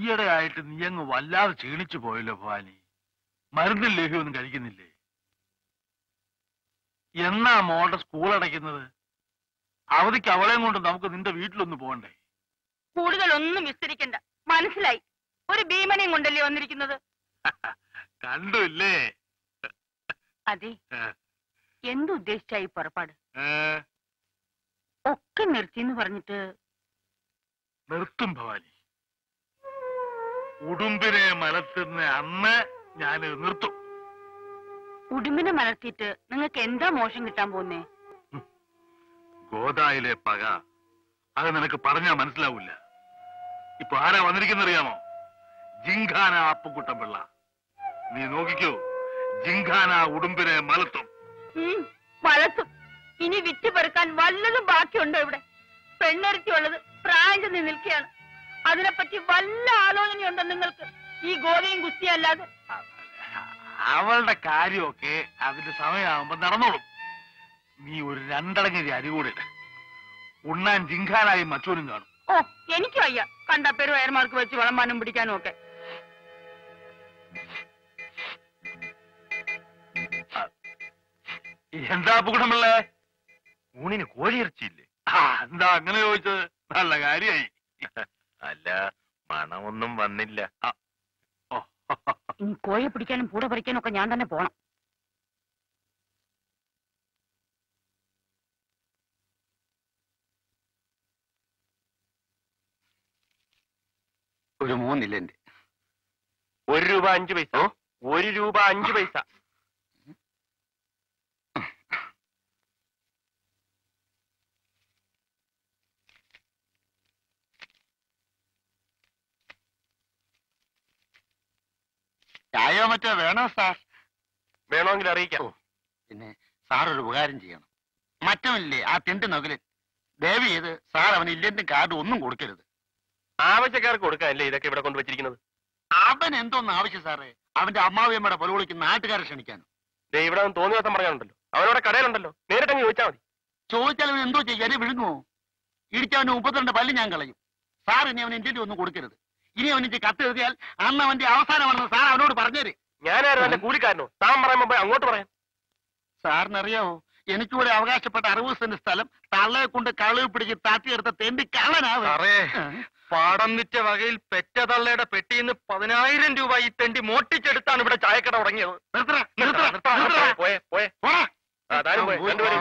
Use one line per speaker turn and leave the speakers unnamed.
ഈയിടെ ആയിട്ട് നീ അങ്ങ് വല്ലാതെ ക്ഷീണിച്ചു പോയല്ലോ ഭവാനി. മരുന്നും ലേഹ്യമൊന്നും കഴിക്കുന്നില്ലേ? എന്നാ മോളുടെ സ്കൂൾ അടയ്ക്കുന്നത്? അവധിക്ക് അവളെയും കൊണ്ട് നമുക്ക് നിന്റെ വീട്ടിലൊന്ന് പോകണ്ടേ?
കൂടുതലൊന്നും വിസ്തരിക്കണ്ട, മനസ്സിലായി. ഒരു ഭീമനെയും കൊണ്ടല്ലേ വന്നിരിക്കുന്നത്.
കണ്ടില്ലേ?
അതെ, എന്തുദ്ദേശിച്ചായി പുറപ്പാട്? ഒക്കെ നിർത്തിന്ന് പറഞ്ഞിട്ട്.
നിർത്തും ഭവാനി. ഉടുമ്പിനെ മലർത്തുന്ന അന്ന് ഞാൻ നിർത്തും.
ഉടുമ്പിനെ മലർത്തിയിട്ട് നിങ്ങൾക്ക് എന്താ മോശം കിട്ടാൻ പോകുന്നേ?
ഗോദായിലെ പക അത് നിനക്ക് പറഞ്ഞാ മനസ്സിലാവൂല. ഇപ്പൊ ആരാ വന്നിരിക്കുന്നറിയാമോ? ജിങ്കാന അപ്പുക്കുട്ടൻ പിള്ള. നീ നോക്കിക്കോ, ജിങ്കാന ഉടുമ്പിനെ മലത്തും.
മലത്തും. ഇനി വിറ്റ് പെറുക്കാൻ വല്ലതും ബാക്കിയുണ്ടോ ഇവിടെ? പെണ്ണൊരുത്തിയുള്ളത് പ്രായം ചെന്ന് നിൽക്കുകയാണ്. അതിനെപ്പറ്റി വല്ല ആലോചനയുണ്ടോ നിങ്ങൾക്ക്? ഈ ഗോതയും കുസ്തിയല്ലാതെ.
അവളുടെ കാര്യമൊക്കെ അതിന്റെ സമയമാകുമ്പോ നടന്നോളും. നീ ഒരു രണ്ടടങ്ങരി അരി കൂടെ ഉണ്ണാൻ ജിങ്കാനായി മച്ചോനും കാണും.
ഓ, എനിക്ക് വയ്യ കണ്ട പെരുവയർമാർക്ക് വെച്ച് വിളമ്പാനും പിടിക്കാനും ഒക്കെ.
എന്താ അപ്പുകുട്ടമ്പിള്ളേ,
ഊണിന് കോഴിയിറച്ചിയില്ലേ?
എന്താ അങ്ങനെ ചോദിച്ചത്? നല്ല കാര്യായി.
അല്ല, മണമൊന്നും വന്നില്ല.
ഇനി കോഴി പിടിക്കാനും പൂട പറിക്കാനും ഒക്കെ ഞാൻ തന്നെ പോണം.
ഒരു 3 ഇല്ലെന്റെ.
1 രൂപ 5 പൈസ. 1 രൂപ 5 പൈസ.
ചായോ മറ്റോ വേണോ സാർ?
വേണമെങ്കിൽ അറിയിക്കാം.
പിന്നെ സാർ ഒരു ഉപകാരം ചെയ്യണം. മറ്റവനില്ലേ ആ തിണ്ട് നകലൻ, ദയവ് ചെയ്ത് സാർ അവന് ഇല്ലെന്റെ കാർഡ് ഒന്നും കൊടുക്കരുത്.
ആവശ്യക്കാർക്ക് കൊടുക്കാനല്ലേ ഇതൊക്കെ ഇവിടെ കൊണ്ടുവച്ചിരിക്കുന്നത്?
അവൻ എന്തോന്ന് ആവശ്യം സാറേ? അവന്റെ അമ്മാവിയമ്മയുടെ പൊലവിളിക്ക് നാട്ടുകാരെ ക്ഷണിക്കാനും.
ഇവിടെ അവൻ തോന്നിയ ദിവസം പറയാനുണ്ടല്ലോ. അവനോടെ കടയിലുണ്ടല്ലോ, നേരിട്ടങ്ങ് ചോദിച്ചാൽ മതി.
ചോദിച്ചാൽ അവൻ എന്തോ ചെയ്യാൻ വിഴുങ്ങുമോ? ഇടിച്ചവന് 32 പല്ല് ഞാൻ കളയും. സാർ ഇനി അവൻ ഇന്ത്യയിൽ ഒന്നും കൊടുക്കരുത്. ഇനി അവനിക്ക് കത്ത് എഴുതിയാൽ അന്ന് അവന്റെ അവസാനമാണെന്ന് സാർ അവനോട് പറഞ്ഞേര്.
ഞാനായിരുന്നു എന്റെ കൂലിക്കാരനോ? താൻ പറയുമ്പോ അങ്ങോട്ട് പറയാം.
സാറിനറിയാവോ, എനിക്കൂടെ അവകാശപ്പെട്ട 60 സെന്റ് സ്ഥലം തള്ളയെ കൊണ്ട് കളവ് പിടിച്ച് താത്തിയെടുത്ത തെണ്ടി കള്ളനാവേ.
പാടം വിറ്റ വകയിൽ പെറ്റ തള്ളയുടെ പെട്ടിന്ന് 10,000 രൂപ ഈ തെണ്ടി മോട്ടിച്ചെടുത്താണ് ഇവിടെ ചായക്കട തുടങ്ങിയത്.
നിർത്തറ, നിർത്തറ, നിർത്തറ.
പോയെ പോയെ.
പോടാ.
താനും പോയെ. രണ്ടുപേരും